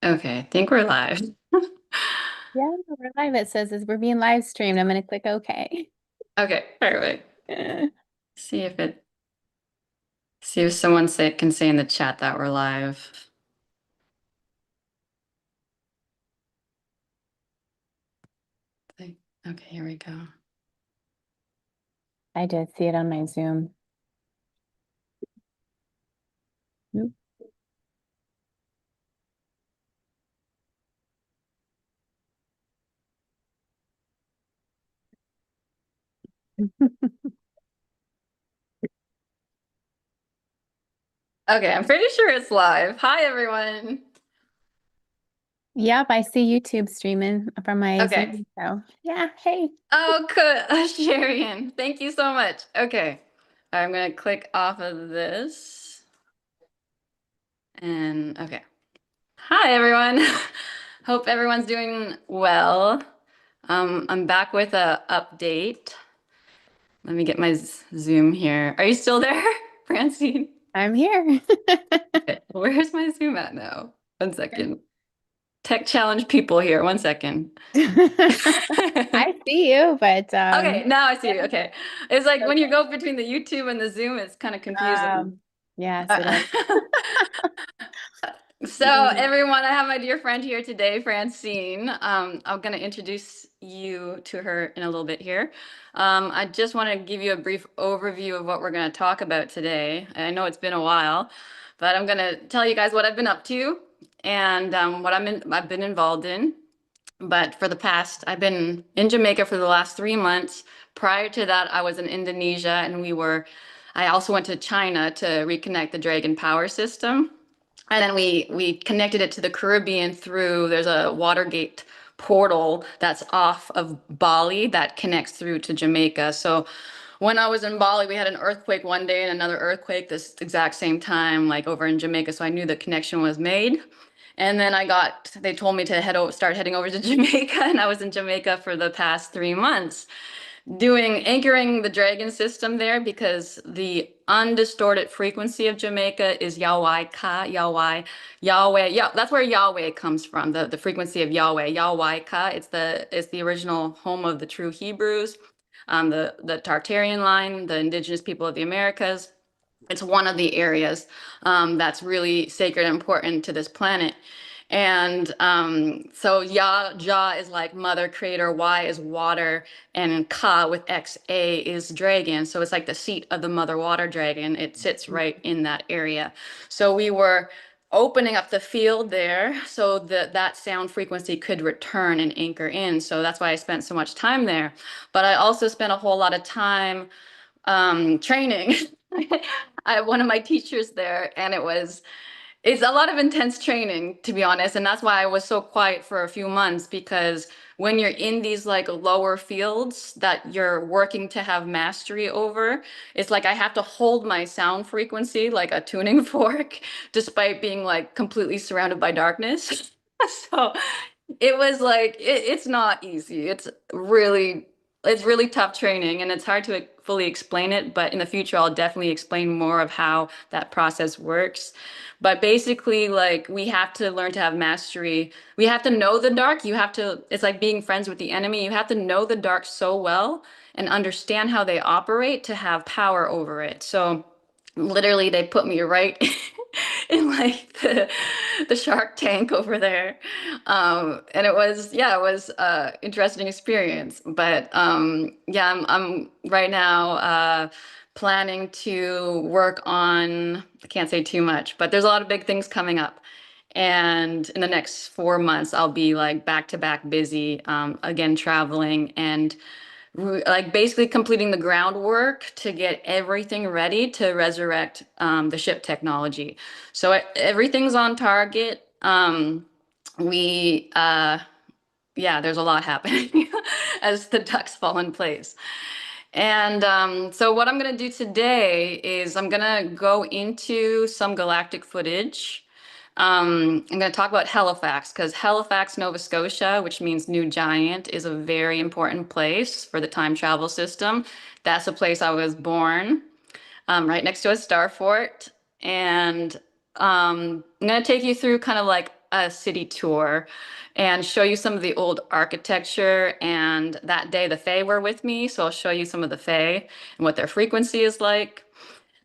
Okay, I think we're live. Yeah, we're live. It says as we're being live streamed. I'm going to click OK. Okay, perfect. See if it see if someone can say in the chat that we're live. Okay, here we go. I did see it on my Zoom. Nope. Okay, I'm pretty sure it's live. Hi, everyone. Yep, I see YouTube streaming from my Okay. Zoom. So, yeah, hey. Oh, good. Sharian, thank you so much. Okay, I'm gonna click off of this. And okay. Hi, everyone. Hope everyone's doing well. I'm back with a update. Let me get my Zoom here. Are you still there, Francine? I'm here. Okay, where's my Zoom at now? One second. Tech challenge people here. One second. I see you, but Okay, now I see you. Okay. It's like when you okay. go between the YouTube and the Zoom, it's kind of confusing. Yes, it Uh, is. So everyone, I have my dear friend here today, Francine. I'm going to introduce you to her in a little bit here. I just want to give you a brief overview of what we're going to talk about today. I know it's been a while, but I'm going to tell you guys what I've been up to and what I've been involved in. But for the past, I've been in Jamaica for the last 3 months. Prior to that, I was in Indonesia, and I also went to China to reconnect the Dragon power system. And then we connected it to the Caribbean through, there's a Watergate portal that's off of Bali that connects through to Jamaica. So when I was in Bali, we had an earthquake one day and another earthquake this exact same time, like over in Jamaica. So I knew the connection was made. And then they told me to start heading over to Jamaica, and I was in Jamaica for the past 3 months anchoring the dragon system there because the undistorted frequency of Jamaica is Yahweh Ka, Yahweh. Yeah, that's where Yahweh comes from, the frequency of Yahweh, Yahweh Ka. It's the original home of the true Hebrews, the Tartarian line, the indigenous people of the Americas. It's one of the areas that's really sacred and important to this planet. And so Jah is like mother, creator, Y is water, and Ka with XA is dragon. So it's like the seat of the mother water dragon. It sits right in that area. So we were opening up the field there so that sound frequency could return and anchor in. So that's why I spent so much time there. But I also spent a whole lot of time training. I have one of my teachers there, and it's a lot of intense training, to be honest. And that's why I was so quiet for a few months, because when you're in these like lower fields that you're working to have mastery over, it's like I have to hold my sound frequency like a tuning fork, despite being like completely surrounded by darkness. So it was like it's not easy. It's really tough training, and it's hard to fully explain it, but in the future I'll definitely explain more of how that process works. But basically, like, we have to learn to have mastery. We have to know the dark. It's like being friends with the enemy. You have to know the dark so well and understand how they operate to have power over it. So literally they put me right in like the shark tank over there. And it was interesting experience. But yeah, I'm right now planning to work on, I can't say too much, but there's a lot of big things coming up. And in the next 4 months, I'll be like back to back busy, again, traveling and like basically completing the groundwork to get everything ready to resurrect the ship technology. So everything's on target. We Yeah, there's a lot happening as the ducks fall in place. And so what I'm gonna do today is I'm gonna go into some galactic footage. I'm going to talk about Halifax because Halifax, Nova Scotia, which means New Giant, is a very important place for the time travel system. That's the place I was born, right next to a star fort. And I'm going to take you through kind of like a city tour and show you some of the old architecture. And that day, the Fae were with me, so I'll show you some of the Fae and what their frequency is like.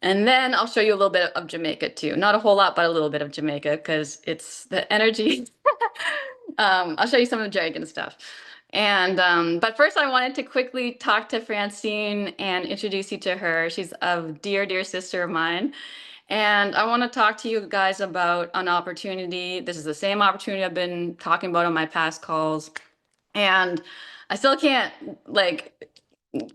And then I'll show you a little bit of Jamaica too. Not a whole lot, but a little bit of Jamaica because it's the energy. I'll show you some of the dragon stuff. And but first I wanted to quickly talk to Francine and introduce you to her. She's a dear, dear sister of mine. And I want to talk to you guys about an opportunity. This is the same opportunity I've been talking about on my past calls. And I still can't like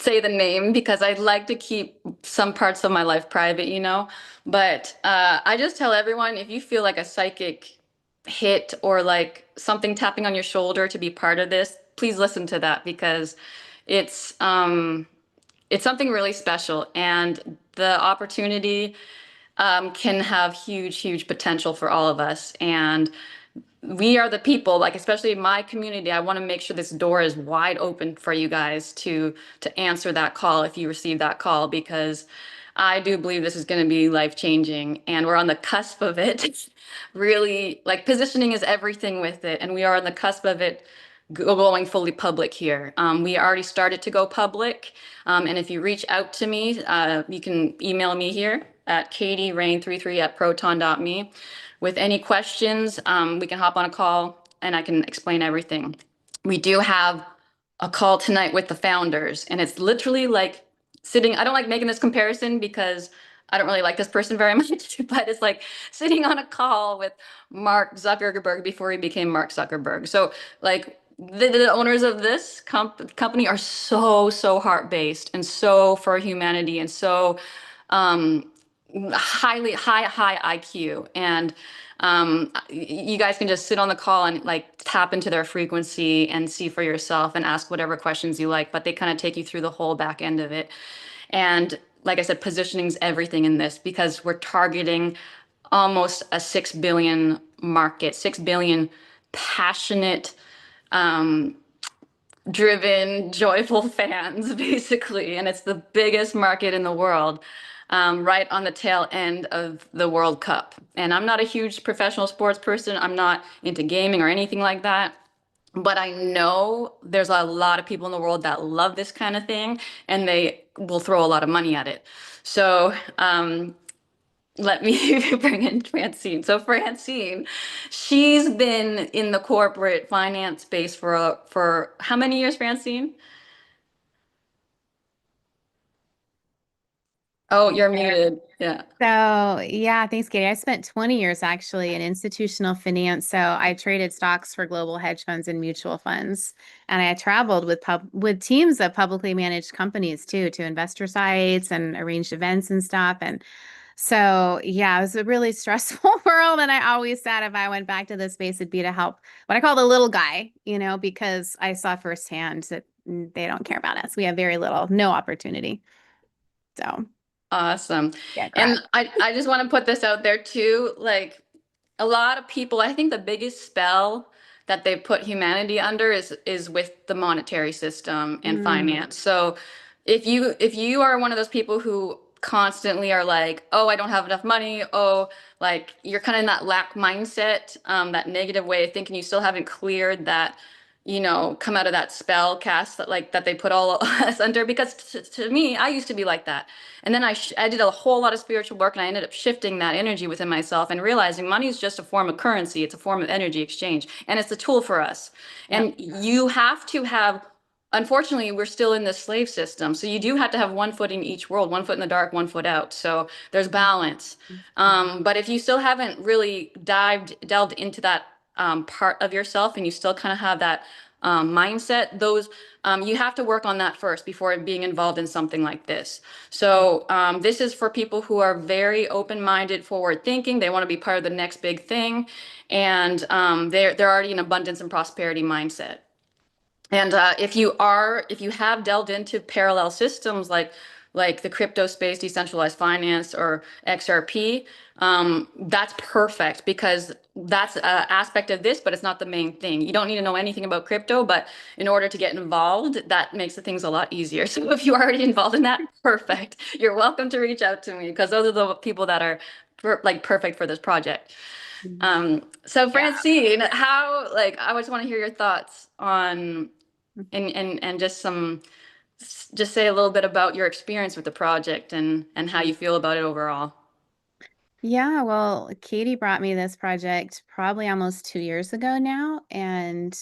say the name because I'd like to keep some parts of my life private, you know. But I just tell everyone if you feel like a psychic hit or like something tapping on your shoulder to be part of this, please listen to that because it's um it's something really special and the opportunity can have huge, huge potential for all of us. And we are the people, like especially in my community, I want to make sure this door is wide open for you guys to answer that call if you receive that call, because I do believe this is going to be life changing and we're on the cusp of it. Really, like positioning is everything with it, and we are on the cusp of it going fully public here. We already started to go public, and if you reach out to me, you can email me here at katieraine33@proton.me with any questions. We can hop on a call and I can explain everything. We do have a call tonight with the founders, and it's literally like sitting. I don't like making this comparison because I don't really like this person very much, but it's like sitting on a call with Mark Zuckerberg before he became Mark Zuckerberg. So, like, the owners of this company are so, so heart-based and so for humanity and so um, high IQ. And you guys can just sit on the call and like tap into their frequency and see for yourself and ask whatever questions you like, but they kind of take you through the whole back end of it. And like I said, positioning is everything in this because we're targeting almost a 6 billion market, 6 billion passionate, um, driven, joyful fans, basically. And it's the biggest market in the world, right on the tail end of the World Cup. And I'm not a huge professional sports person. I'm not into gaming or anything like that. But I know there's a lot of people in the world that love this kind of thing and they will throw a lot of money at it. So let me bring in Francine. So Francine, she's been in the corporate finance space for how many years, Francine? Oh, you're muted. Yeah. So, yeah, thanks, Katie. I spent 20 years actually in institutional finance. So, I traded stocks for global hedge funds and mutual funds. And I traveled with teams of publicly managed companies too, to investor sites and arranged events and stuff. And so, yeah, it was a really stressful world. And I always said if I went back to this space, it'd be to help what I call the little guy, because I saw firsthand that they don't care about us. We have very little, no opportunity. So, Awesome. yeah, And crap. I just want to put this out there too. Like a lot of people, I think the biggest spell that they put humanity under is with the monetary system and Mm. finance. So if you are one of those people who constantly are like, oh, I don't have enough money, oh, like you're kind of in that lack mindset, that negative way of thinking, you still haven't cleared that, come out of that spell cast that they put all us under. Because to me, I used to be like that. And then I did a whole lot of spiritual work and I ended up shifting that energy within myself and realizing money is just a form of currency. It's a form of energy exchange and it's a tool for us. Yep. And you have to have, unfortunately, we're still in the slave system. So you do have to have one foot in each world, one foot in the dark, one foot out. So there's balance. But if you still haven't really delved into that part of yourself and you still kind of have that mindset, you have to work on that first before being involved in something like this. So this is for people who are very open-minded, forward-thinking. They want to be part of the next big thing, and they're already in abundance and prosperity mindset. And if you have delved into parallel systems like the crypto space, decentralized finance, or XRP, that's perfect because that's an aspect of this, but it's not the main thing. You don't need to know anything about crypto, but in order to get involved, that makes the things a lot easier. So if you're already involved in that, perfect. You're welcome to reach out to me because those are the people that are perfect for this project. So Yeah. Francine, how, like, I just want to hear your thoughts on, and just just say a little bit about your experience with the project and how you feel about it overall. Yeah, well, Katie brought me this project probably almost 2 years ago now. And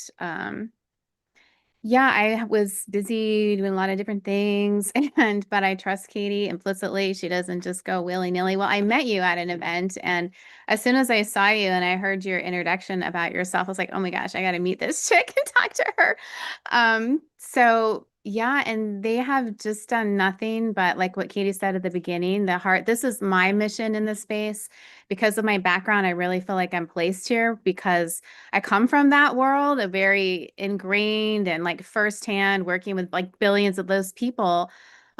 yeah, I was busy doing a lot of different things, and but I trust Katie implicitly. She doesn't just go willy-nilly. Well, I met you at an event, and as soon as I saw you and I heard your introduction about yourself, I was like, oh my gosh, I got to meet this chick and talk to her. So yeah, and they have just done nothing but like what Katie said at the beginning, the heart. This is my mission in this space. Because of my background, I really feel like I'm placed here because I come from that world, a very ingrained and like firsthand working with like billions of those people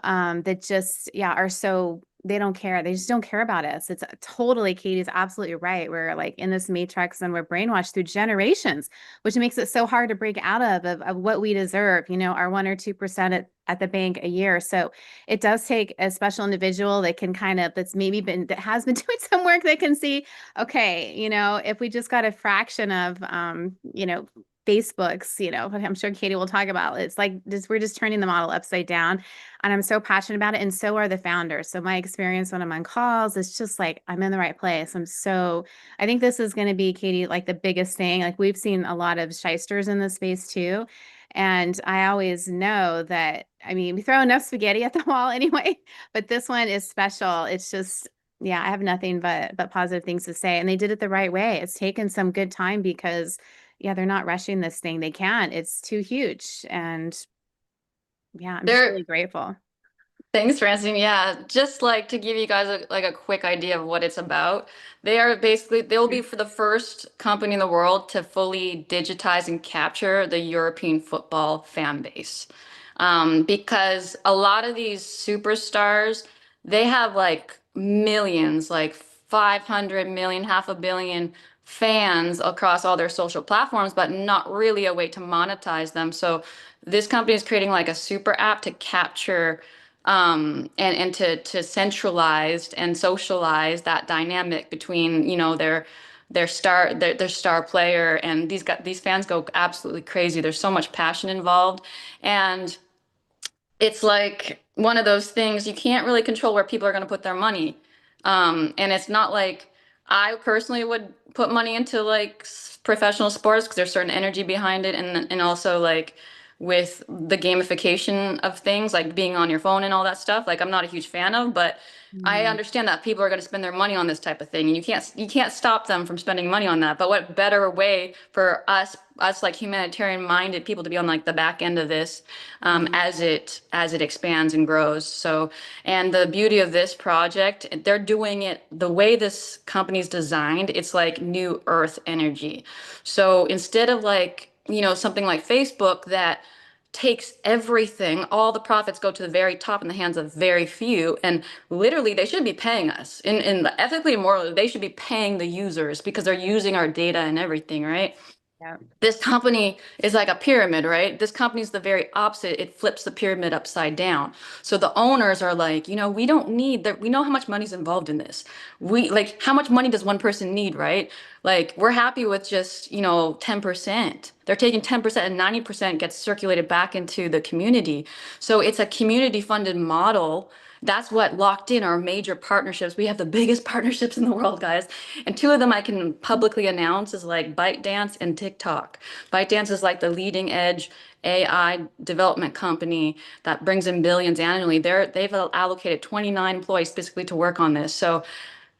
that just, yeah, are so, they don't care. They just don't care about us. It's totally, Katie's absolutely right. We're like in this matrix and we're brainwashed through generations, which makes it so hard to break out of what we deserve, our 1 or 2% at the bank a year. So it does take a special individual that can kind of, that has been doing some work that can see, okay, if we just got a fraction of, Facebook's, I'm sure Katie will talk about it. It's like just we're just turning the model upside down. And I'm so passionate about it. And so are the founders. So my experience when I'm on calls, it's just like I'm in the right place. I think this is going to be, Katie, like the biggest thing. Like we've seen a lot of shysters in this space too. And I always know that, I mean, we throw enough spaghetti at the wall anyway, but this one is special. It's just, yeah, I have nothing but positive things to say. And they did it the right way. It's taken some good time because yeah, they're not rushing this thing. They can't. It's too huge. And yeah, I'm just There, really grateful. Thanks, Francine. Yeah, just like to give you guys a quick idea of what it's about. They'll be for the first company in the world to fully digitize and capture the European football fan base. Because a lot of these superstars, they have like millions, like 500 million, half a billion fans across all their social platforms, but not really a way to monetize them. So this company is creating like a super app to capture and to centralize and socialize that dynamic between their star player, and these fans go absolutely crazy. There's so much passion involved, and it's like one of those things you can't really control where people are going to put their money. And it's not like I personally would put money into like professional sports because there's certain energy behind it, and also like with the gamification of things like being on your phone and all that stuff. Like I'm not a huge fan of, but I Mm, understand that people are going to spend their money on this type of thing, and you can't stop them from spending money on that. But what better way for us like humanitarian minded people to be on like the back end of this, mm, as it expands and grows. So, and the beauty of this project, they're doing it the way this company's designed. It's like new earth energy. So instead of like, something like Facebook that takes everything, all the profits go to the very top in the hands of very few, and literally they should be paying us. In ethically and morally, they should be paying the users because they're using our data and everything, right? yeah. This company is like a pyramid, right? This company is the very opposite. It flips the pyramid upside down. So the owners are like, we don't need that. We know how much money's involved in this. We like, how much money does one person need, right? Like, we're happy with just, 10%. They're taking 10% and 90% gets circulated back into the community. So it's a community funded model. That's what locked in our major partnerships. We have the biggest partnerships in the world, guys. And two of them I can publicly announce is like ByteDance and TikTok. ByteDance is like the leading edge AI development company that brings in billions annually. They've allocated 29 employees specifically to work on this. So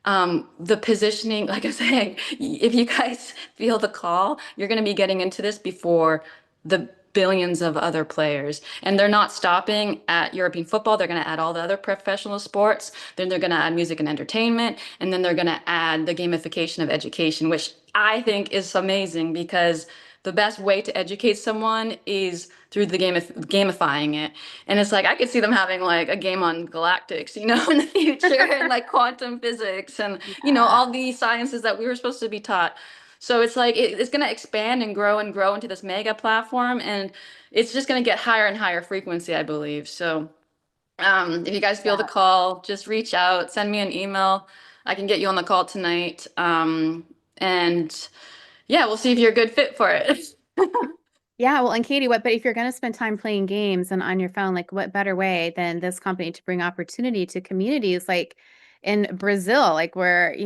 the positioning, like I'm saying, if you guys feel the call, you're going to be getting into this before the billions of other players. And they're not stopping at European football. They're going to add all the other professional sports. Then they're going to add music and entertainment. And then they're going to add the gamification of education, which I think is amazing because the best way to educate someone is through the gamifying it. And it's like I could see them having like a game on galactics, in the future, and like quantum physics and Yeah. all these sciences that we were supposed to be taught. So it's like it's going to expand and grow into this mega platform, and it's just going to get higher and higher frequency, I believe. So if you guys feel the Yeah. call, just reach out, send me an email. I can get you on the call tonight. And yeah, we'll see if you're a good fit for it. Yeah, well, and Katie, but if you're going to spend time playing games and on your phone, like what better way than this company to bring opportunity to communities like in Brazil, like where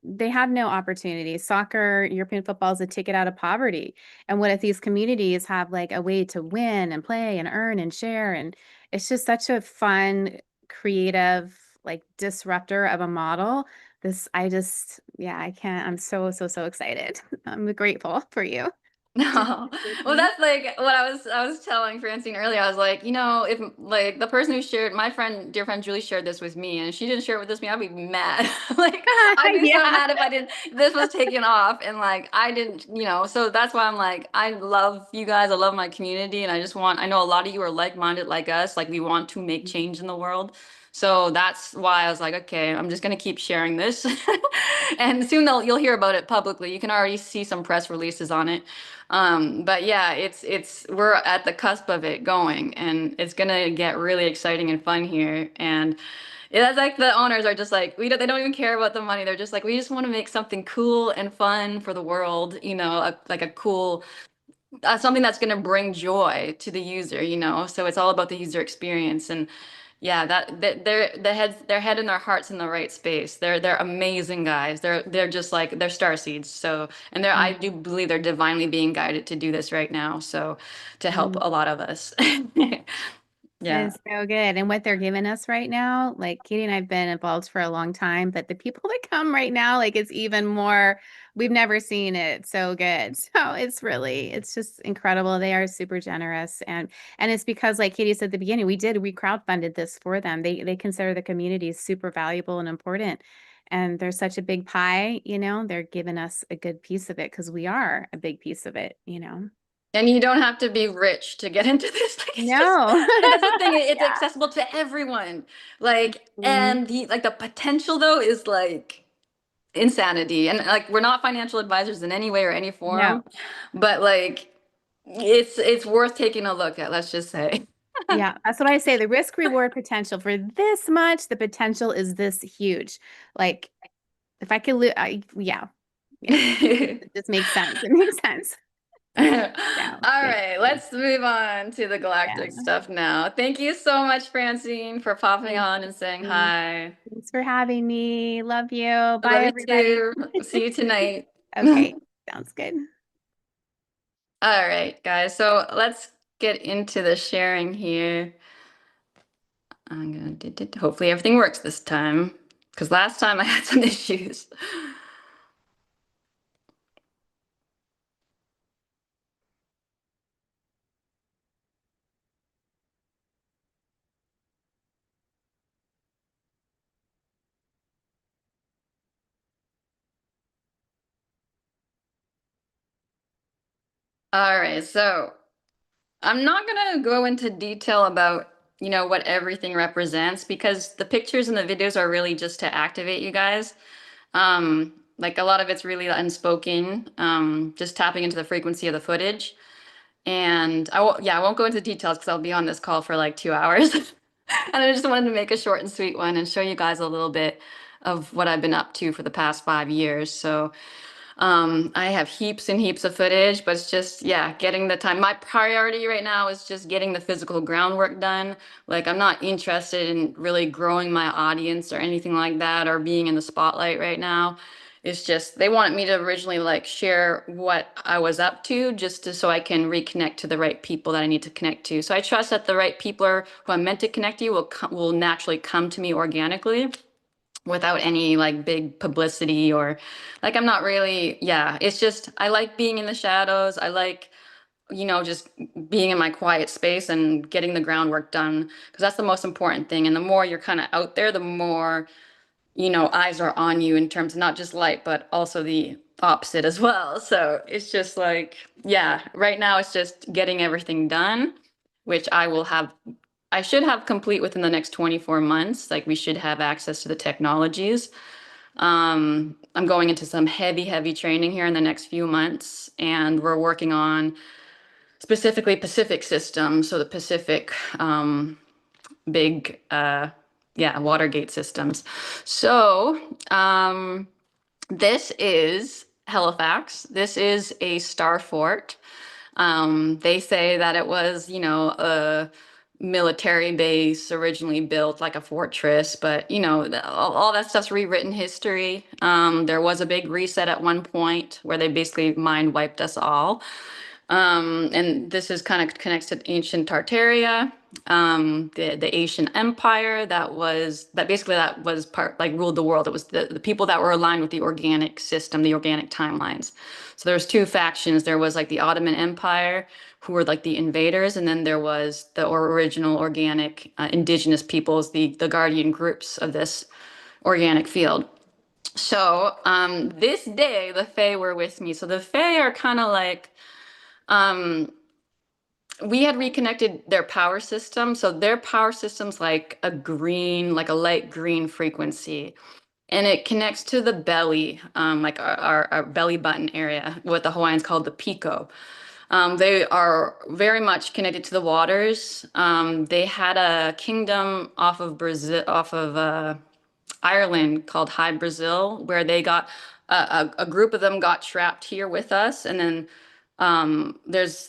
they have no opportunity. Soccer, European football is a ticket out of poverty. And what if these communities have like a way to win and play and earn and share? And it's just such a fun, creative, like disruptor of a model. Yeah, I can't. I'm so excited. I'm grateful for you to No. with Well, me. that's like what I was telling Francine earlier. I was like, if like the person who shared my friend, dear friend Julie shared this with me and she didn't share it with this me, I'd be mad. Like I'd be so Yeah. mad if I didn't this was taken off and like I didn't, so that's why I'm like I love you guys. I love my community and I know a lot of you are like-minded like us. Like we want to make change in the world. So that's why I was like, okay, I'm just gonna keep sharing this. And soon you'll hear about it publicly. You can already see some press releases on it. But yeah, we're at the cusp of it going, and it's gonna get really exciting and fun here. And it's like the owners are just like they don't even care about the money. They're just like we just want to make something cool and fun for the world, like a cool something that's gonna bring joy to the user. So it's all about the user experience and. Yeah, that their head and their hearts in the right space. They're amazing guys. They're just like they're star seeds. So and I do Mm, believe they're divinely being guided to do this right now. So to help mm. a lot of us. Yeah. It's so good. And what they're giving us right now, like Katie and I've been involved for a long time, but the people that come right now, like it's even more, we've never seen it so good. So it's just incredible. They are super generous. And it's because like Katie said at the beginning, we crowdfunded this for them. They consider the community super valuable and important. And there's such a big pie, they're giving us a good piece of it because we are a big piece of it. And you don't have to be rich to get into this. Like it's just No. and that's the thing, it's Yeah. accessible to everyone. Like Mhm. and the potential though is like insanity. And like we're not financial advisors in any way or any No. form, but like it's worth taking a look at, let's just say. Yeah, that's what I say. The risk reward potential for this much, the potential is this huge. Like if I could lose, yeah, yeah, it just makes sense. It makes sense. All Yeah, thank right, you. let's move on to the Yeah, galactic stuff now. Thank you so much, Francine, for popping thank on and saying you. hi. Thanks for having me. Love you. I love Bye, you everybody. too. See you tonight. Okay, sounds good. All right, guys. So let's get into the sharing here. I'm gonna hopefully everything works this time because last time I had some issues. All right, so I'm not gonna go into detail about, what everything represents because the pictures and the videos are really just to activate you guys. Like a lot of it's really unspoken, just tapping into the frequency of the footage. And I won't go into details because I'll be on this call for like 2 hours. And I just wanted to make a short and sweet one and show you guys a little bit of what I've been up to for the past 5 years. So I have heaps and heaps of footage, but it's just, yeah, getting the time. My priority right now is just getting the physical groundwork done. Like, I'm not interested in really growing my audience or anything like that or being in the spotlight right now. It's just, they wanted me to originally like share what I was up to so I can reconnect to the right people that I need to connect to. So I trust that the right people who I'm meant to connect to will naturally come to me organically without any like big publicity or like I'm not really, yeah, it's just I like being in the shadows. I like, just being in my quiet space and getting the groundwork done because that's the most important thing. And the more you're kind of out there, the more, eyes are on you in terms of not just light, but also the opposite as well. So it's just like, yeah, right now it's just getting everything done, which I should have complete within the next 24 months. Like we should have access to the technologies. I'm going into some heavy training here in the next few months, and we're working on specifically Pacific systems. So the Pacific big, yeah, Watergate systems. So This is Halifax. This is a star fort. They say that it was, a military base originally built like a fortress, but all that stuff's rewritten history. There was a big reset at one point where they basically mind wiped us all. And this is kind of connects to ancient Tartaria, the Asian Empire that was part like ruled the world. It was the people that were aligned with the organic system, the organic timelines. So there was two factions. There was like the Ottoman Empire, who were like the invaders, and then there was the original organic indigenous peoples, the guardian groups of this organic field. So this day, the Fae were with me. So the Fae are kind of like um, we had reconnected their power system. So their power system's like a green, like a light green frequency. And it connects to the belly, like our belly button area, what the Hawaiians call the pico. They are very much connected to the waters. They had a kingdom off of Brazil, off of Ireland called High Brazil, where they got a group of them got trapped here with us, and then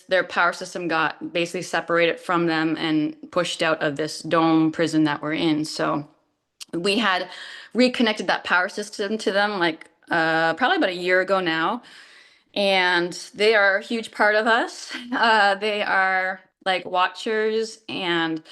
their power system got basically separated from them and pushed out of this dome prison that we're in. So we had reconnected that power system to them like probably about a year ago now, and they are a huge part of us. They are like watchers, and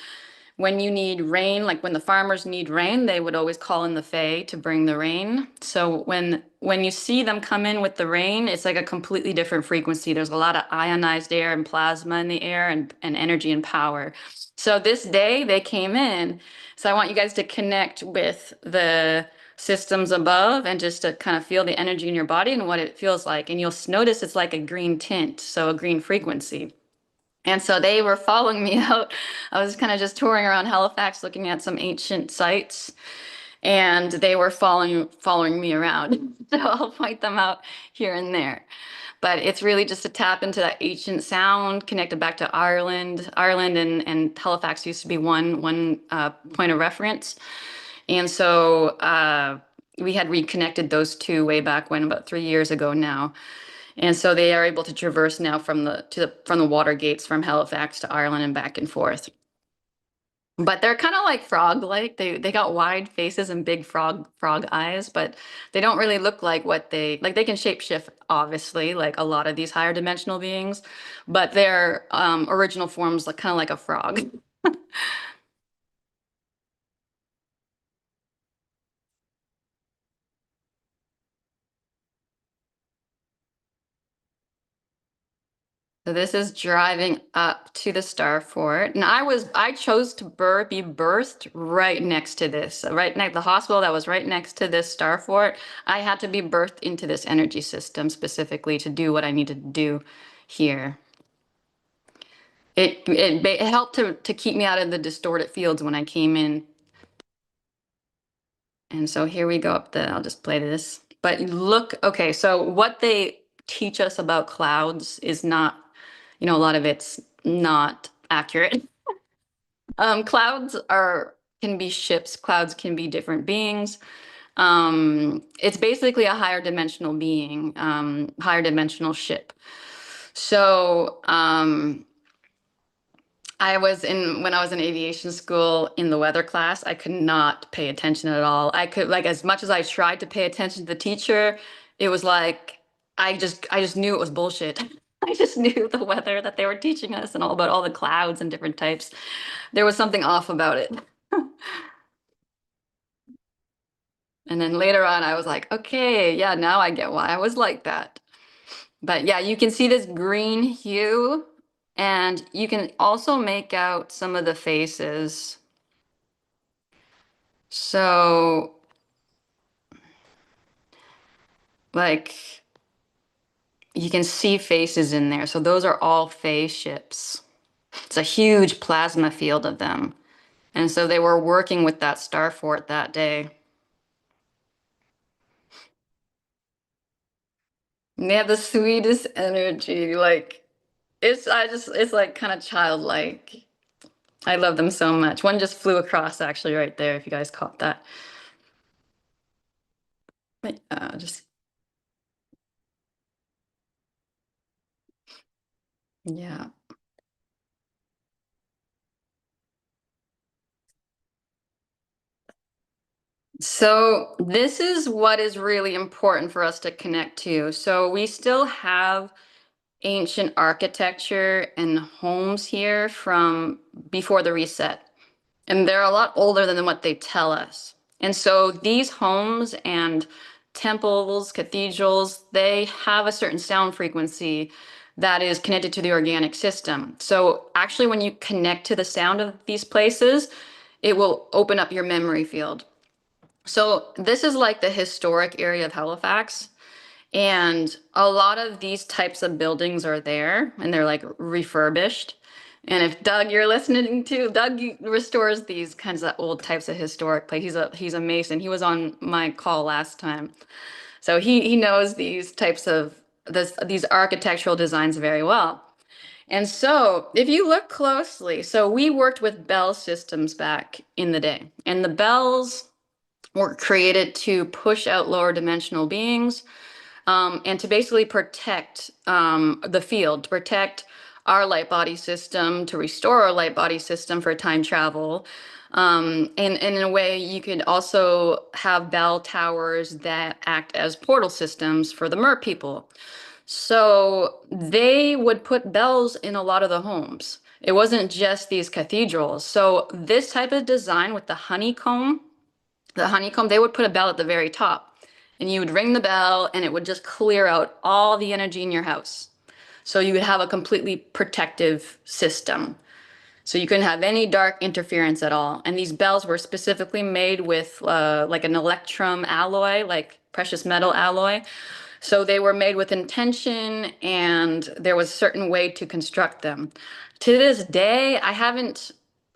when you need rain, like when the farmers need rain, they would always call in the Fae to bring the rain. So when you see them come in with the rain, it's like a completely different frequency. There's a lot of ionized air and plasma in the air and energy and power. So this day they came in. So I want you guys to connect with the systems above and just to kind of feel the energy in your body and what it feels like. And you'll notice it's like a green tint, so a green frequency. And so they were following me out. I was kind of just touring around Halifax looking at some ancient sites, and they were following me around. So I'll point them out here and there. But it's really just to tap into that ancient sound, connected back to Ireland. Ireland and Halifax used to be one point of reference. And so we had reconnected those two way back when, about 3 years ago now. And so they are able to traverse now from the water gates from Halifax to Ireland and back and forth. But they're kind of like frog-like. They got wide faces and big frog eyes, but they don't really look like what they like. They can shapeshift, obviously, like a lot of these higher dimensional beings, but their original forms look kind of like a frog. So this is driving up to the Star Fort, and I chose to be birthed right next to this, right next the hospital that was right next to this Star Fort. I had to be birthed into this energy system specifically to do what I needed to do here. It helped to keep me out of the distorted fields when I came in. And so here we go up I'll just play this. But look, okay, so what they teach us about clouds is not, a lot of it's not accurate. Clouds can be ships, clouds can be different beings. It's basically a higher dimensional being, higher dimensional ship. So when I was in aviation school in the weather class, I could not pay attention at all. I could like as much as I tried to pay attention to the teacher, it was like I just knew it was bullshit. I just knew the weather that they were teaching us and all about all the clouds and different types. There was something off about it. And then later on, I was like, okay, yeah, now I get why I was like that. But yeah, you can see this green hue, and you can also make out some of the faces. So, like, you can see faces in there. So those are all Fae ships. It's a huge plasma field of them. And so they were working with that star fort that day. And they have the sweetest energy. Like, it's like kind of childlike. I love them so much. One just flew across actually right there, if you guys caught that. But, just Yeah. So this is what is really important for us to connect to. So we still have ancient architecture and homes here from before the reset. And they're a lot older than what they tell us. And so these homes and temples, cathedrals, they have a certain sound frequency that is connected to the organic system. So actually, when you connect to the sound of these places, it will open up your memory field. So this is like the historic area of Halifax. And a lot of these types of buildings are there and they're like refurbished. And if Doug you're listening to, Doug restores these kinds of old types of historic places. He's a mason. He was on my call last time. So he knows these types of these architectural designs very well. And so if you look closely, so we worked with bell systems back in the day. And the bells were created to push out lower dimensional beings and to basically protect the field, to protect our light body system, to restore our light body system for time travel. And in a way, you could also have bell towers that act as portal systems for the mer people. So they would put bells in a lot of the homes. It wasn't just these cathedrals. So this type of design with the honeycomb, they would put a bell at the very top and you would ring the bell and it would just clear out all the energy in your house. So you would have a completely protective system. So you couldn't have any dark interference at all. And these bells were specifically made with like an electrum alloy, like precious metal alloy. So they were made with intention and there was a certain way to construct them. To this day, I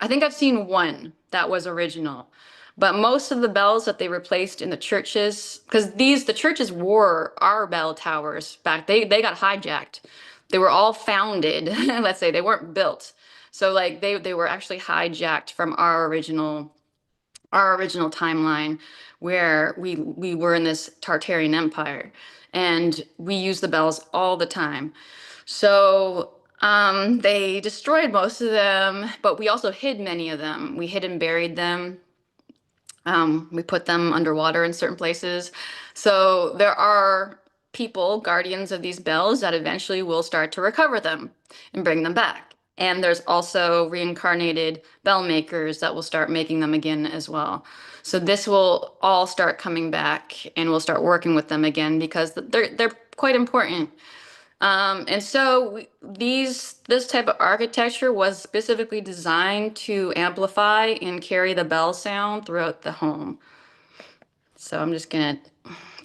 think I've seen one that was original. But most of the bells that they replaced in the churches, because the churches were our bell towers back, they got hijacked. They were all founded, let's say they weren't built. So like they were actually hijacked from our original timeline where we were in this Tartarian Empire and we used the bells all the time. So they destroyed most of them, but we also hid many of them. We hid and buried them. We put them underwater in certain places. So there are people, guardians of these bells, that eventually will start to recover them and bring them back. And there's also reincarnated bell makers that will start making them again as well. So this will all start coming back and we'll start working with them again because they're quite important. And so this type of architecture was specifically designed to amplify and carry the bell sound throughout the home. So I'm just gonna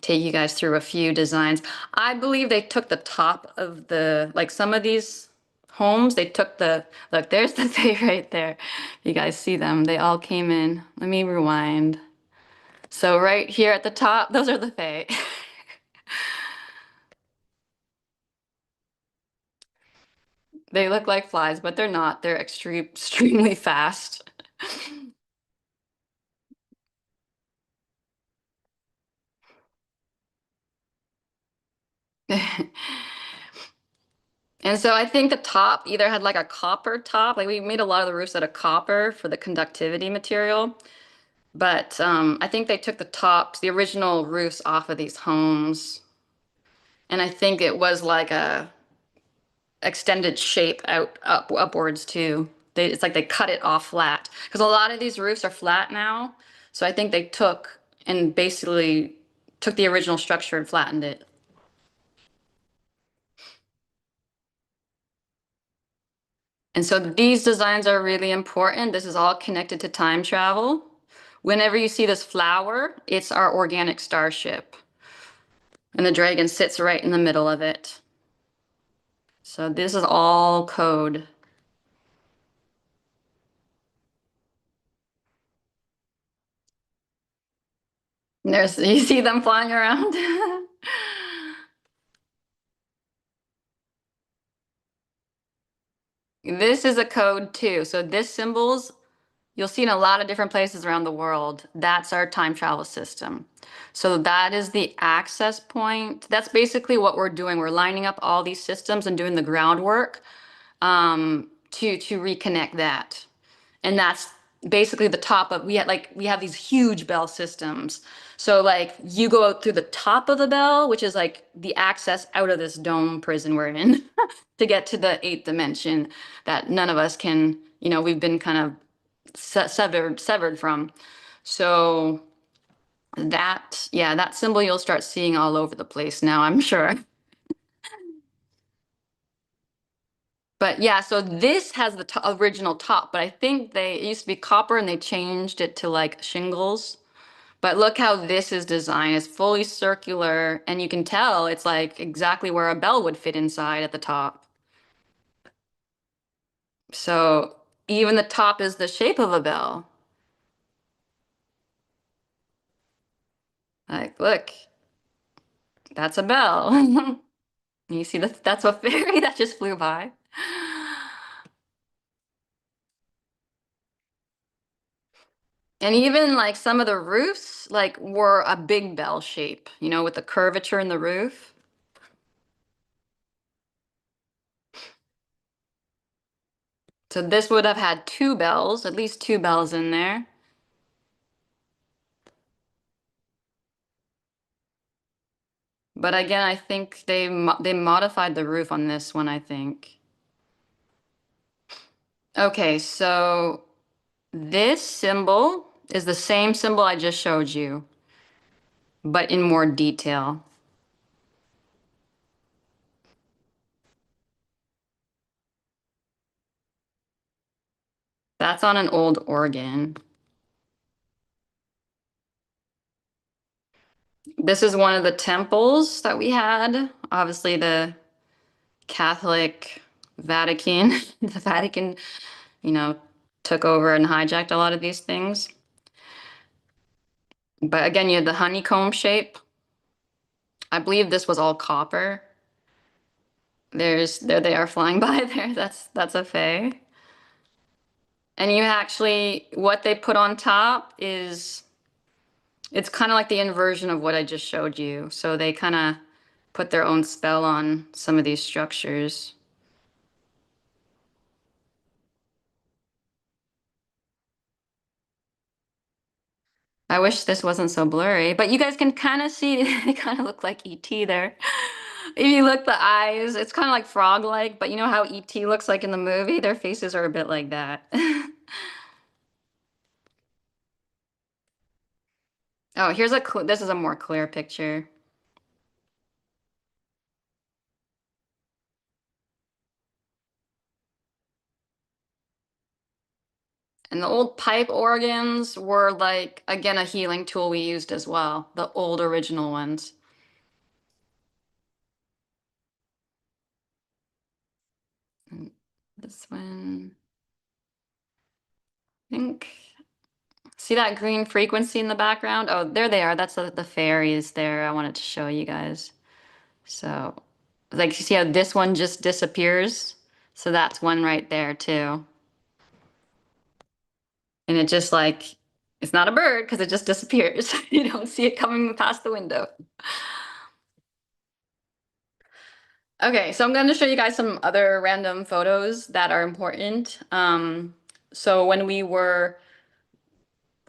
take you guys through a few designs. I believe they took the top of like some of these homes, they took look, there's the thing right there. You guys see them, they all came in. Let me rewind. So right here at the top, those are the Fae. They look like flies, but they're not. They're extremely fast. And so I think the top either had like a copper top, like we made a lot of the roofs out of copper for the conductivity material. But I think they took the tops, the original roofs off of these homes. And I think it was like a extended shape upwards too. It's like they cut it off flat because a lot of these roofs are flat now. So I think they took and basically took the original structure and flattened it. And so these designs are really important. This is all connected to time travel. Whenever you see this flower, it's our organic starship. And the dragon sits right in the middle of it. So this is all code. You see them flying around. This is a code too. So this symbols, you'll see in a lot of different places around the world. That's our time travel system. So that is the access point. That's basically what we're doing. We're lining up all these systems and doing the groundwork to reconnect that. And that's basically the top of we have these huge bell systems. So like you go out through the top of the bell, which is like the access out of this dome prison we're in to get to the eighth dimension that none of us can, we've been kind of severed from. So that symbol you'll start seeing all over the place now, I'm sure. But yeah, so this has the original top, but I think it used to be copper and they changed it to like shingles. But look how this is designed. It's fully circular, and you can tell it's like exactly where a bell would fit inside at the top. So even the top is the shape of a bell. Like, look, that's a bell. You see that's a fairy that just flew by. And even like some of the roofs like were a big bell shape, with the curvature in the roof. So this would have had two bells, at least two bells in there. But again, I think they modified the roof on this one, I think. Okay, so this symbol is the same symbol I just showed you, but in more detail. That's on an old organ. This is one of the temples that we had. Obviously, the Catholic Vatican, the Vatican, you know, took over and hijacked a lot of these things. But again, you had the honeycomb shape. I believe this was all copper. There they are flying by there. That's a fae. And you actually, what they put on top is, it's kind of like the inversion of what I just showed you. So they kind of put their own spell on some of these structures. I wish this wasn't so blurry, but you guys can kind of see they kind of look like ET there. If you look the eyes, it's kind of like frog-like, but you know how ET looks like in the movie? Their faces are a bit like that. Oh, this is a more clear picture. And the old pipe organs were like, again, a healing tool we used as well, the old original ones. And this one, I think, see that green frequency in the background? Oh, there they are. That's the fairies there. I wanted to show you guys. So, like, you see how this one just disappears? So that's one right there too. And it just like, it's not a bird because it just disappears. You don't see it coming past the window. Okay, so I'm going to show you guys some other random photos that are important. So when we were,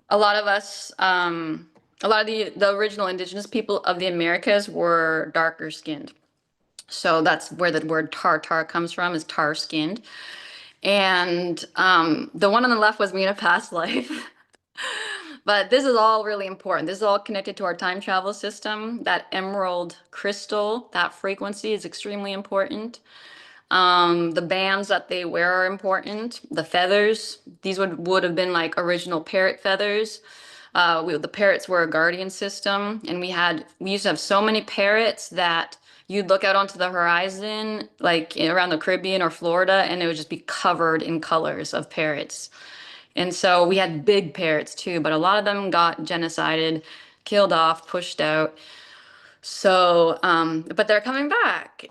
a lot of us, a lot of the original indigenous people of the Americas were darker skinned. So that's where the word tartar comes from, is tar skinned. And the one on the left was me in a past life. But this is all really important. This is all connected to our time travel system. That emerald crystal, that frequency is extremely important. The bands that they wear are important. The feathers, these would have been like original parrot feathers. The parrots were a guardian system, and we used to have so many parrots that you'd look out onto the horizon, like around the Caribbean or Florida, and it would just be covered in colors of parrots. And so we had big parrots too, but a lot of them got genocided, killed off, pushed out. So, but they're coming back.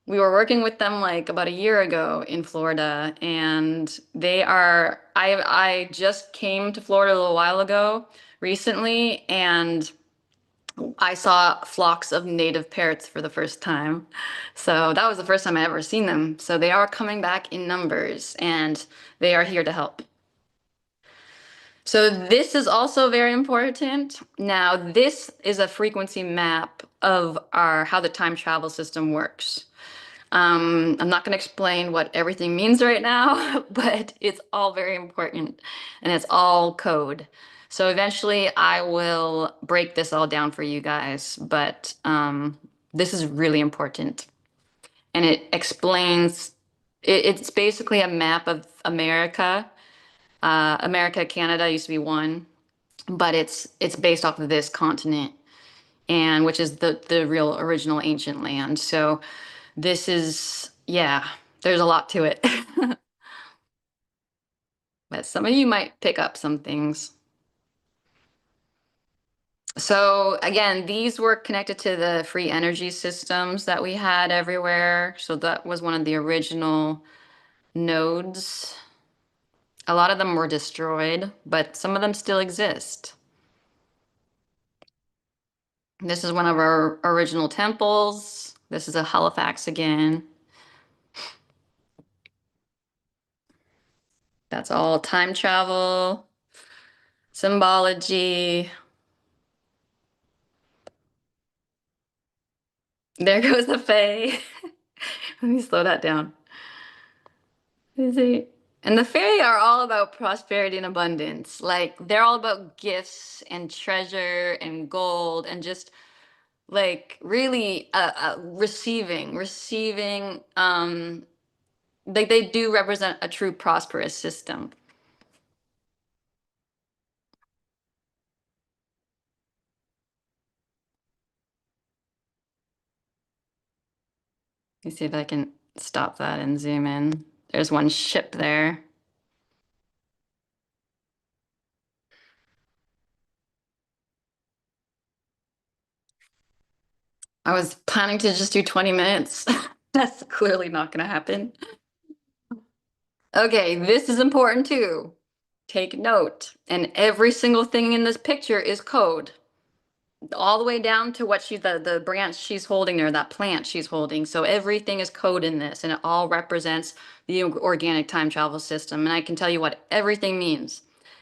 We were working with them like about a year ago in Florida, and I just came to Florida a little while ago recently, and I saw flocks of native parrots for the first time. So that was the first time I ever seen them. So they are coming back in numbers and they are here to help. So this is also very important. Now, this is a frequency map of our how the time travel system works. I'm not going to explain what everything means right now, but it's all very important and it's all code. So eventually I will break this all down for you guys, but this is really important. And it explains, it's basically a map of America. America, Canada used to be one, but it's based off of this continent and which is the real original ancient land. So this is, yeah, there's a lot to it. But some of you might pick up some things. So again, these were connected to the free energy systems that we had everywhere. So that was one of the original nodes. A lot of them were destroyed, but some of them still exist. This is one of our original temples. This is a Halifax again. That's all time travel, symbology. There goes the Fae. Let me slow that down. Is it? And the Fae are all about prosperity and abundance. Like they're all about gifts and treasure and gold and just like really receiving. Like they do represent a true prosperous system. Let me see if I can stop that and zoom in. There's one ship there. I was planning to just do 20 minutes. That's clearly not going to happen. Okay, this is important too. Take note. And every single thing in this picture is code. All the way down to what the branch she's holding there, that plant she's holding. So everything is code in this, and it all represents the organic time travel system. And I can tell you what everything means.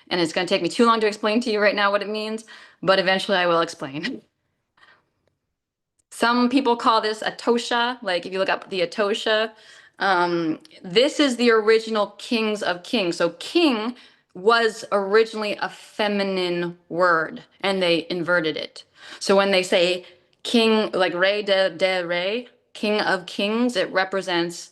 And it's going to take me too long to explain to you right now what it means, but eventually I will explain. Some people call this a tosha. Like if you look up the atosha, this is the original kings of kings. So king was originally a feminine word, and they inverted it. So when they say king, like rey de rey, king of kings, it represents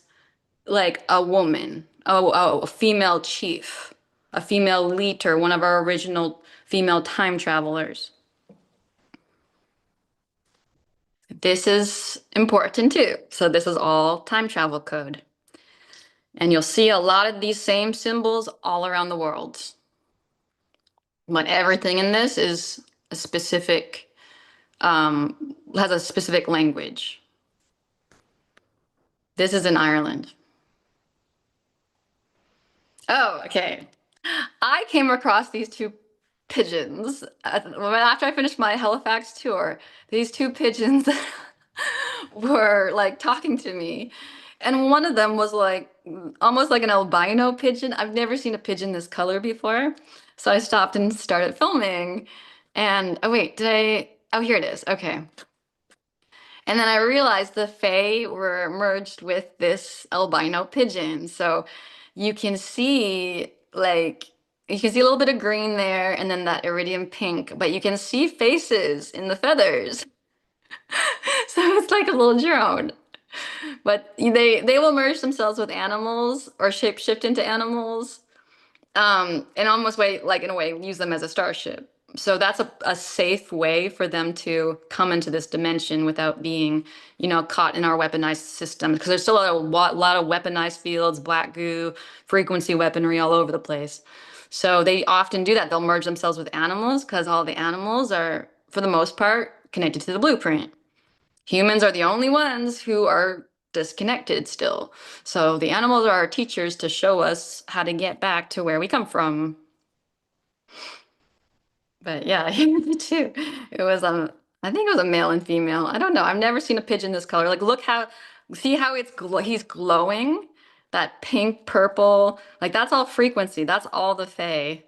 like a woman, a female chief, a female leader, one of our original female time travelers. This is important too. So this is all time travel code. And you'll see a lot of these same symbols all around the world. But everything in this is a specific, has a specific language. This is in Ireland. Oh, okay. I came across these two pigeons after I finished my Halifax tour. These two pigeons were like talking to me. And one of them was like almost like an albino pigeon. I've never seen a pigeon this color before. So I stopped and started filming. And oh wait, did I? Oh, here it is. Okay. And then I realized the Fae were merged with this albino pigeon. So you can see like you can see a little bit of green there and then that iridium pink, but you can see faces in the feathers. So it's like a little drone. But they will merge themselves with animals or shapeshift into animals, and almost way like in a way use them as a starship. So that's a safe way for them to come into this dimension without being, you know, caught in our weaponized system. Because there's still lot of weaponized fields, black goo, frequency weaponry all over the place. So they often do that. They'll merge themselves with animals because all the animals are, for the most part, connected to the blueprint. Humans are the only ones who are disconnected still. So the animals are our teachers to show us how to get back to where we come from. But yeah, too. It was I think it was a male and female. I don't know. I've never seen a pigeon this color. Like, look how, see how he's glowing? That pink, purple, like that's all frequency. That's all the Fae.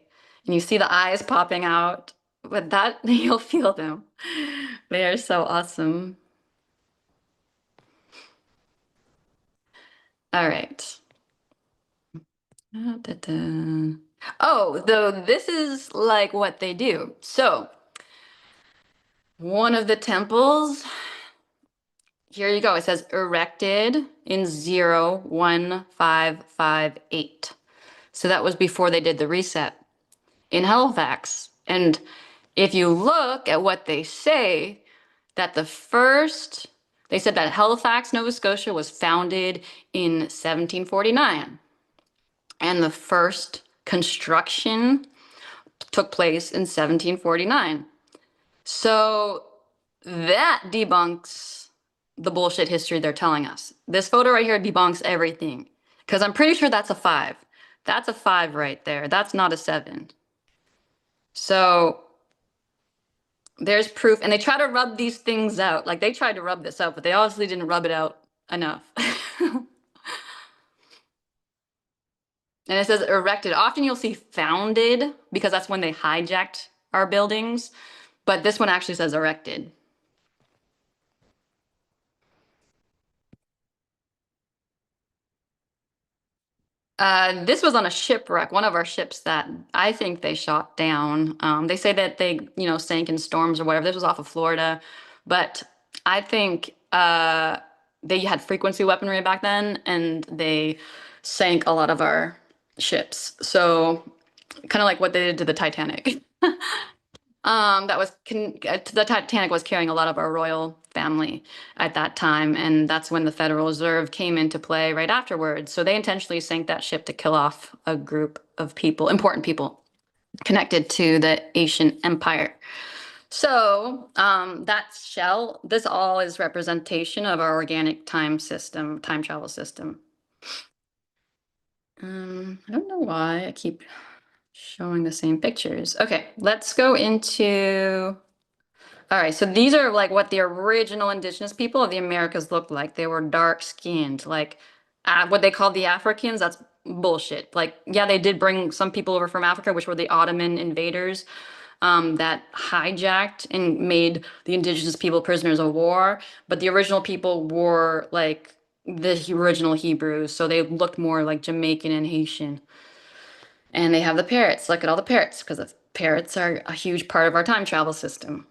And you see the eyes popping out. But that, you'll feel them. They are so awesome. All right. Da-da. Oh, though this is like what they do. So, one of the temples, here you go. It says erected in 01558. So that was before they did the reset in Halifax. And if you look at what they say, that the first, they said that Halifax, Nova Scotia was founded in 1749. And the first construction took place in 1749. So that debunks the bullshit history they're telling us. This photo right here debunks everything because I'm pretty sure that's a 5. That's a 5 right there. That's not a 7. So there's proof, and they try to rub these things out. Like they tried to rub this out, but they obviously didn't rub it out enough. And it says erected. Often you'll see founded because that's when they hijacked our buildings, but this one actually says erected. This was on a shipwreck, one of our ships that I think they shot down. They say that they, sank in storms or whatever. This was off of Florida, but I think they had frequency weaponry back then, and they sank a lot of our ships. So kind of like what they did to the Titanic. The Titanic was carrying a lot of our royal family at that time, and that's when the Federal Reserve came into play right afterwards. So they intentionally sank that ship to kill off a group of people, important people connected to the Asian Empire. So that shell, this all is representation of our organic time system, time travel system. I don't know why I keep showing the same pictures. Okay, let's go into. All right, so these are like what the original indigenous people of the Americas looked like. They were dark skinned, like what they called the Africans. That's bullshit. Like, yeah, they did bring some people over from Africa, which were the Ottoman invaders that hijacked and made the indigenous people prisoners of war. But the original people were like the original Hebrews, so they looked more like Jamaican and Haitian. And they have the parrots. Look at all the parrots, because the parrots are a huge part of our time travel system.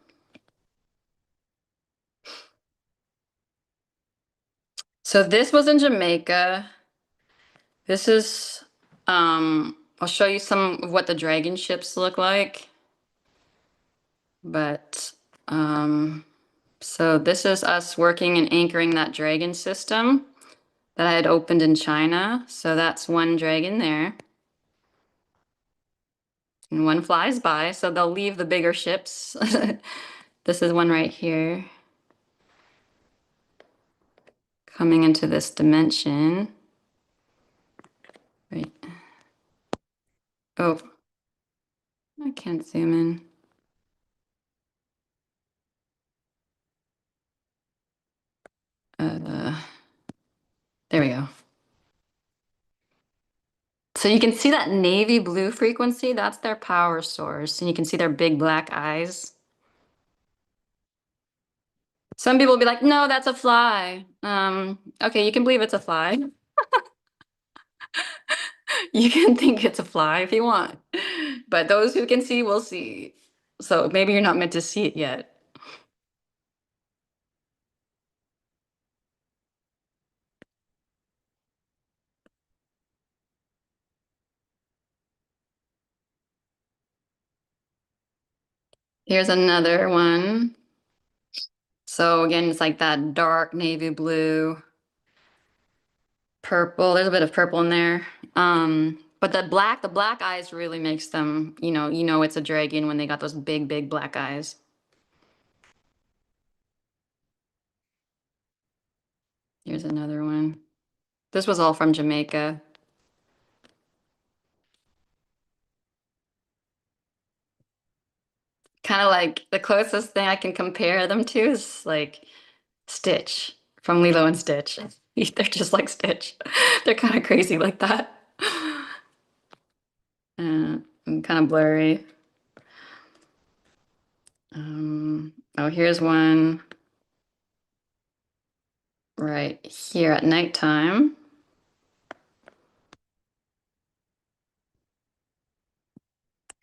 So this was in Jamaica. This is, I'll show you some of what the dragon ships look like. But, so this is us working and anchoring that dragon system that I had opened in China. So that's one dragon there. And one flies by, so they'll leave the bigger ships. This is one right here. Coming into this dimension. Right. Oh, I can't zoom in. There we go. So you can see that navy blue frequency, that's their power source. And you can see their big black eyes. Some people will be like, no, that's a fly. Okay, you can believe it's a fly. You can think it's a fly if you want. But those who can see will see. So maybe you're not meant to see it yet. Here's another one. So again, it's like that dark navy blue, purple. There's a bit of purple in there. But the black eyes really makes them, it's a dragon when they got those big, big black eyes. Here's another one. This was all from Jamaica. kind of like the closest thing I can compare them to is like Stitch from Lilo and Stitch. They're just like Stitch. They're kind of crazy like that. And kind of blurry. Oh, here's one right here at nighttime.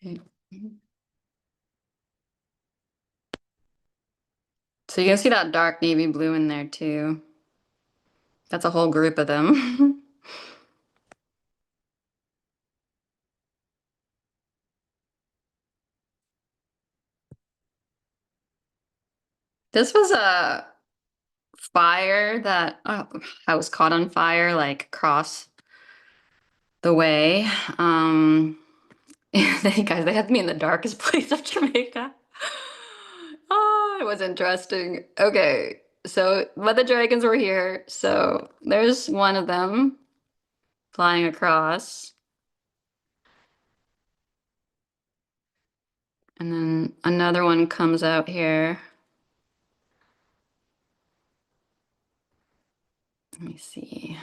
Okay. So you can see that dark navy blue in there too. That's a whole group of them. This was a fire that I was caught on fire like across the way. They had me in the darkest place of Jamaica. Oh, it was interesting. Okay, so but the dragons were here. So there's one of them flying across. And then another one comes out here. Let me see.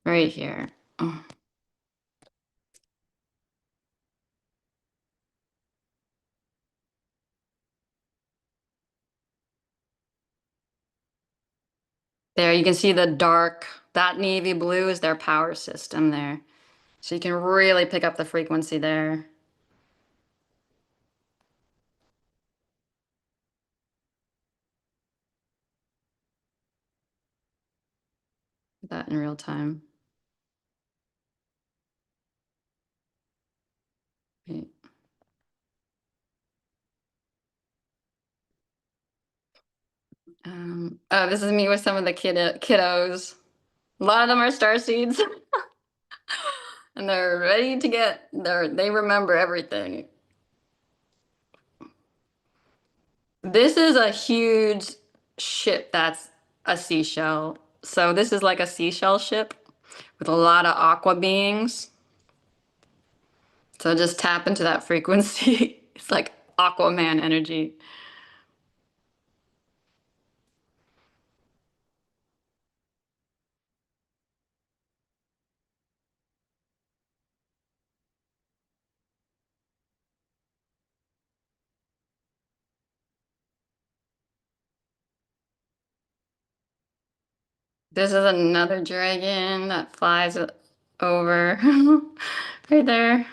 Right here. Oh. There, you can see the dark, that navy blue is their power system there. So you can really pick up the frequency there. That in real time. Right. Oh, this is me with some of the kiddos. A lot of them are star seeds, and they're ready to they remember everything. This is a huge ship that's a seashell. So this is like a seashell ship with a lot of aqua beings. So just tap into that frequency. It's like Aquaman energy. This is another dragon that flies over right there.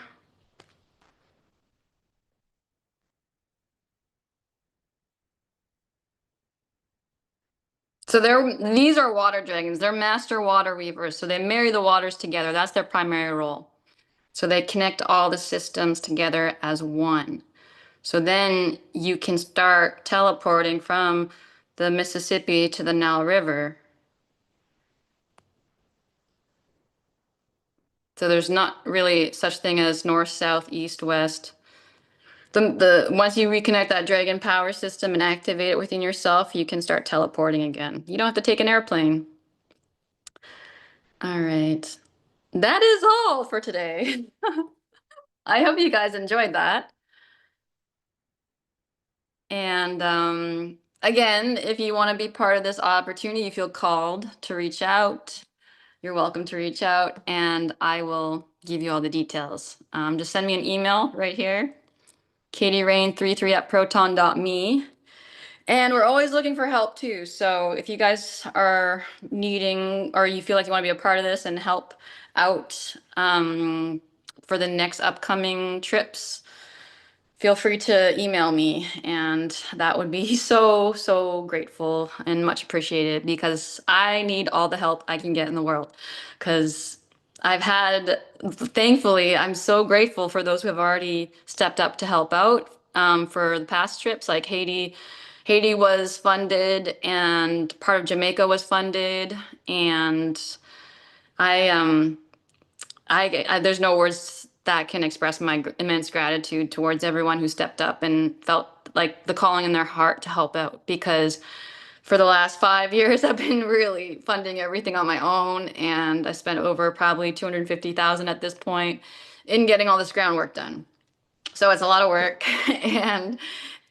So these are water dragons. They're master water weavers. So they marry the waters together. That's their primary role. So they connect all the systems together as one. So then you can start teleporting from the Mississippi to the Nile River. So there's not really such thing as north, south, east, west. The once you reconnect that dragon power system and activate it within yourself, you can start teleporting again. You don't have to take an airplane. All right. That is all for today. I hope you guys enjoyed that. And again, if you want to be part of this opportunity, you feel called to reach out, you're welcome to reach out and I will give you all the details. Just send me an email right here, katieraine33@proton.me. And we're always looking for help too. So if you guys are needing or you feel like you want to be a part of this and help out for the next upcoming trips, feel free to email me. And that would be so, so grateful and much appreciated because I need all the help I can get in the world. Because thankfully, I'm so grateful for those who have already stepped up to help out for the past trips, like Haiti. Haiti was funded and part of Jamaica was funded. And I, there's no words that can express my immense gratitude towards everyone who stepped up and felt like the calling in their heart to help out because for the last 5 years, I've been really funding everything on my own, and I spent over probably 250,000 at this point. in getting all this groundwork done. So it's a lot of work, and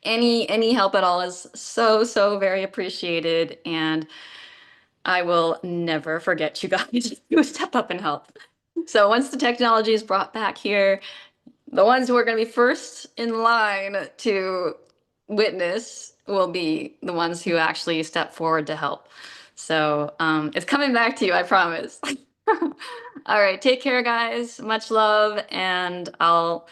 any help at all is so very appreciated. And I will never forget you guys who step up and help. So once the technology is brought back here, the ones who are going to be first in line to witness will be the ones who actually step forward to help. So it's coming back to you, I promise. All right, take care, guys. Much love, and I'll